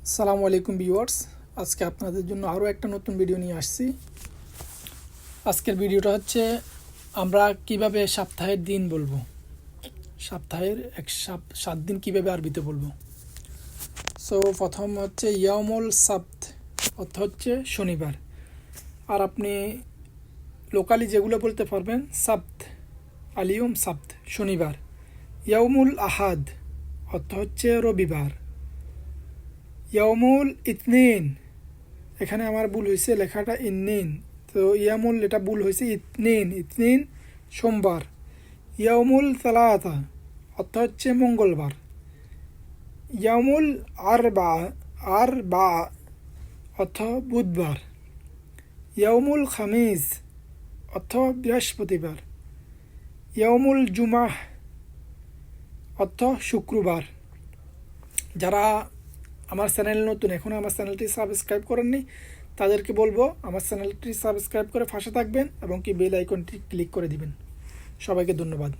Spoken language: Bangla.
আসসালামু আলাইকুম ভিউয়ার্স, আজকে আপনাদের জন্য আরও একটা নতুন ভিডিও নিয়ে আসছি। আজকের ভিডিওটা হচ্ছে আমরা কিভাবে সপ্তাহের দিন বলবো, সপ্তাহের 7 দিন কিভাবে আরবিতে বলবো। সো প্রথম হচ্ছে ইয়াউমুল সাবত, অর্থ হচ্ছে শনিবার। আর আপনি লোকালি যেগুলো বলতে পারবেন সাবত, আলিয়ম সাবত শনিবার। ইয়াউমুল আহাদ অর্থ হচ্ছে রবিবার। ইয়াউমুল ইতনিন, এখানে আমার ভুল হয়েছে, লেখাটা ইন্নিন, তো ইয়ামুল এটা ভুল হয়েছে, ইতনিন ইতনিন সোমবার। ইয়াউমুল সালাতা অর্থ হচ্ছে মঙ্গলবার। ইয়াউমুল আরবা অর্থ বুধবার। ইয়াউমুল খামিস অর্থ বৃহস্পতিবার। ইয়াউমুল জুমাহ অর্থ শুক্রবার। যারা আমার চ্যানেল নতুন, এখনও আমার চ্যানেলটি সাবস্ক্রাইব করেননি, তাদেরকে বলবো আমার চ্যানেলটি সাবস্ক্রাইব করে পাশে থাকবেন এবং কি বেল আইকনটি ক্লিক করে দিবেন। সবাইকে ধন্যবাদ।